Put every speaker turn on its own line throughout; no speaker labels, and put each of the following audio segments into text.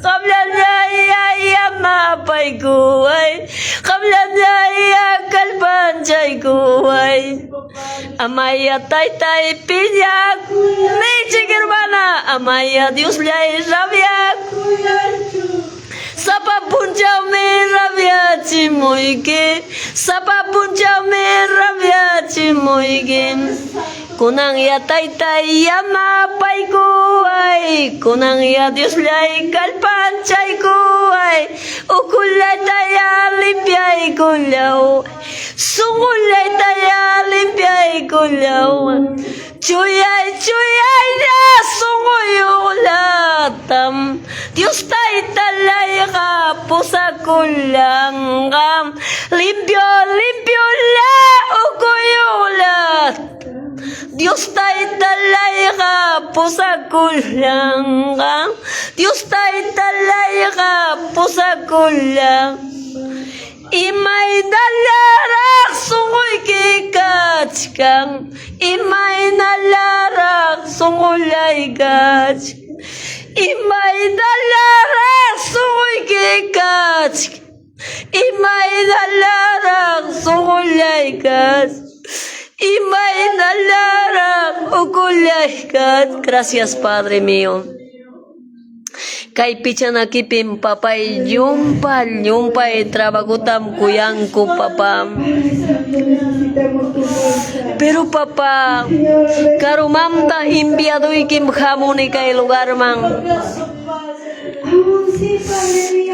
Kamlanaya mapay kuway, kamlanaya kalpan chay kuway. Amaya tay piyak, leche hermana, amaya Dios le rabiak. Sapa punca me rabia chimoike, sapa punca me rabia chimoike. Kunang ya tay yama pay kuway, kunang ya Dios le kalpan chay kuway. Ukulay taya limpiay kulaw, sungulay taya limpiay kulaw. Chuyay na sunguyulatam, Dios tay talay ka po sa kulangam. Limpyo la ukuyulat, Dios tay talay ka po sa kulangam. Dios tay talay ka po sa kulang. Imay nalarak sungoy kikatskang, imay nalarak sungulay kats. Imay nalarak sungoy kikatsk, imay nalarak sungulay kats. Imay nalarak ukulay kats. Gracias, Padre mío. Kay pichanakipim papay yumpay trabagutam kuyangku papam. Pero papa, karumamta enviado ikim hamuni kay lugar mang.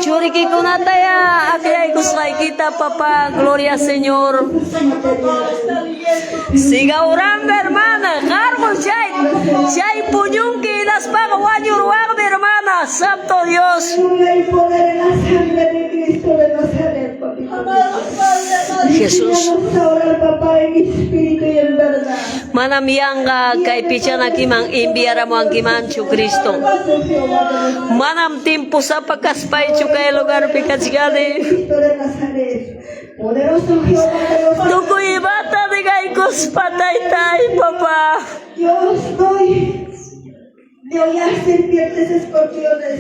Churiki kunataya akyay kusay kita papa, gloria Señor. Siga orando hermana, carmo chay puñun que las paga wanyur wag hermana, santo Dios. Jesús. Manam yanga kay pichana kimang enviara mo ang kimancho Cristo. Manam tiempo sa pagkaspay kay lugar pikachgade. Tukoy bata de kay kuspatay tay papa.
Dios hoy deollar serpientes, escorpiones,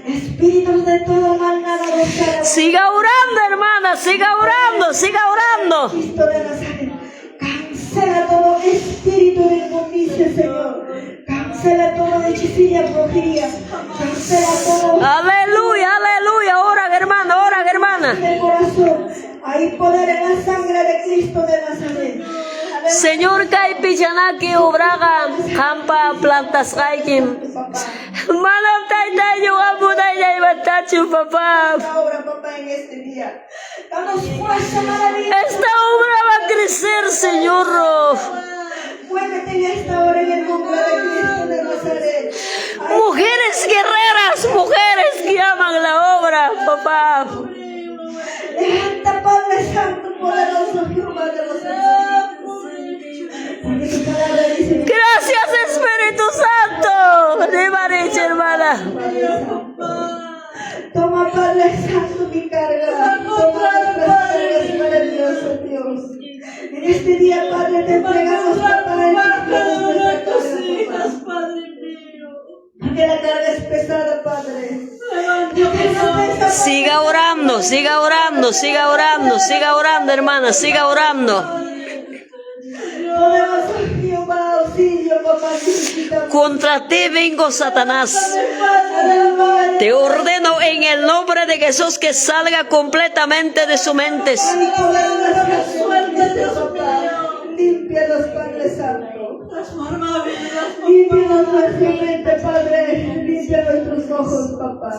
espíritus de todo mal nada buscará.
Siga orando, hermana, siga orando, siga orando.
Cristo de Nazaret, cancela todo espíritu de inmundicia, Señor. Cancela todo hechicería, brujería. Cancela todo.
Aleluya, aleluya. Ora, hermana.
En el corazón hay poder en la sangre de Cristo de Nazaret.
Señor kay pichanaki obraga hampa plantas kaykim. Manam tay yung amunay na ibatachu papa.
En este día. Danos fuerza maravillosa.
Esta obra va a crecer, Señor.
Muévete en esta hora en el nombre de Cristo de Nazaret.
Mujeres guerreras, mujeres que aman la obra, papá.
Levanta, Padre Santo, poderoso Jehová de los ejércitos.
Gracias, Espíritu Santo. De María, hermana.
Toma, Padre Santo, mi carga. Toma nuestras cargas, maravilloso Dios. En este día, Padre, te entregamos, Padre, nuestras hijas, Padre mío. Que la carga es pesada, Padre.
Siga orando, siga orando, siga orando, siga orando, hermana, siga orando. Contra ti vengo, Satanás. Te ordeno en el nombre de Jesús que salga completamente de su mente.
Límpianos, Padre Santo. Límpianos nuestra mente, Padre. Limpia nuestros ojos, papá.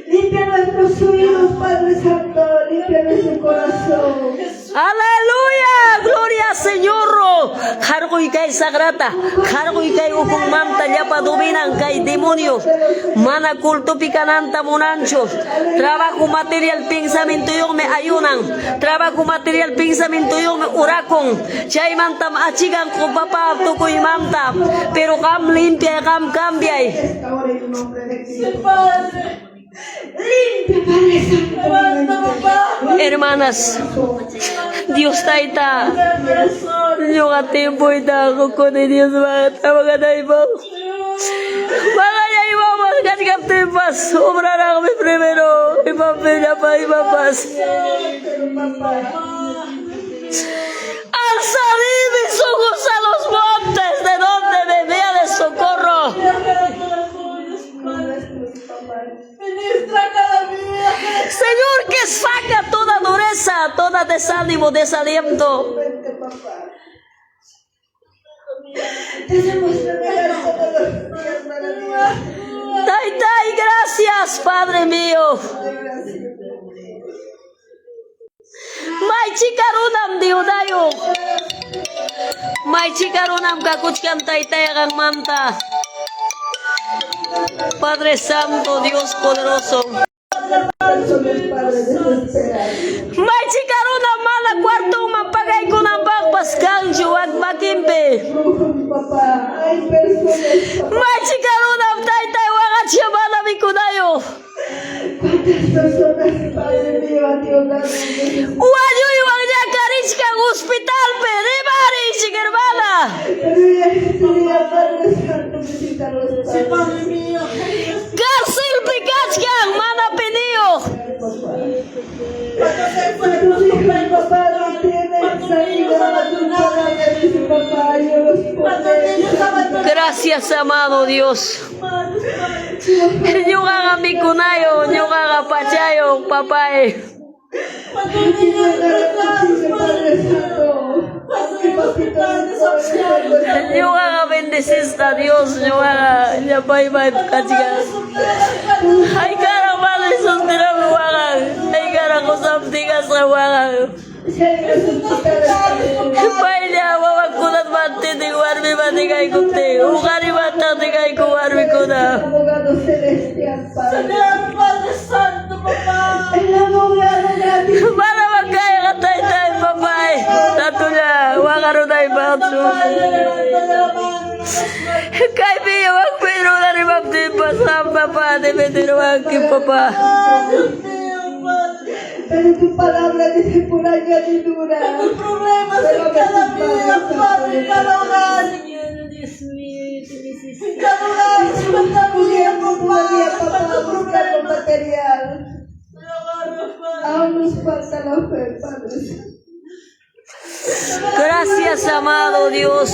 Limpia nuestros oídos, Padre Santo. Limpia nuestro corazón.
Aleluya, gloria Señor. Cargo y kay sagrata, cargo y kay upong manta llapa dominan kay demonio. Mana culto picananta monancho. Trabajo material pensamiento yung me ayunan. Trabajo material pensamiento yung me urakong. Chay mantam achigan ko papa tukoy manta. Pero kam limpia, kam cambia.
Ahora en el nombre de Cristo. Limpia, Padre Santo.
Hermanas, Dios taita. Yung ating ita ako ko ni Dios mga tayo mo. Mga niya iwaman Ganyan tipas, obra na kami primero. Ipapila pa, ipapas. Alza mis ojos a los montes, de donde me vea de socorro.
Ministra cada día.
Señor, que saca toda dureza, toda desánimo, desaliento.
Vente, papá. Tenemos que mirar todos los días para Dios.
Taitai, gracias, Padre mío.
Gracias.
May chikarunam diudayo. May chikarunam kakuchkam taitai kang manta. Padre Santo, Dios poderoso.
Somos padres desesperados.
May chikarunam mala kwarto mapagay ko ng bakbaskang juwag makimpe.
Papá, hay personas, papá.
May chikarunam taitai wakat siya malami ko dayo.
¿Cuántas personas, Padre mío, a Dios dando?
Uwayo iwang niya karich kang hospital pe. Di bari, hermana.
Pero ya este día, Padre Santo, visítanos, Padre mío.
Cárcel picach kang mana piniyo.
Tus hijos, papá, no tienen sanidad. Padre, papá, yo los pongo.
Gracias, amado Dios. Nyo kami kunayo, nyo pachayo, papay. Nyo bendecista Dios, nyo bye kachigas. Ay karang madre sustira luwangan, ay karang kusap tigas luwangan. Paila wawagkunat mati di warmi mati kay kukti, ukari mata di kay kuwarmi kuna.
Abogado celestial, Padre.
Padre Santo, papá.
El abogado gratis.
Para magkaya ka tay papay, tato niya, wakaro tayo batso. Kay biya wagpiro na rin magtipas sa papa, di betiro wagkin papa.
Pero tu palabra dice por añadidura.
Tus problemas en cada vida, Padre, en cada hogar. En cada hogar, en cada
Tu
vida,
tiempo todavía, papá,
papá,
buscando
problemas.
material.
Padre.
Aún nos falta la fe, Padre.
Gracias, amado Dios.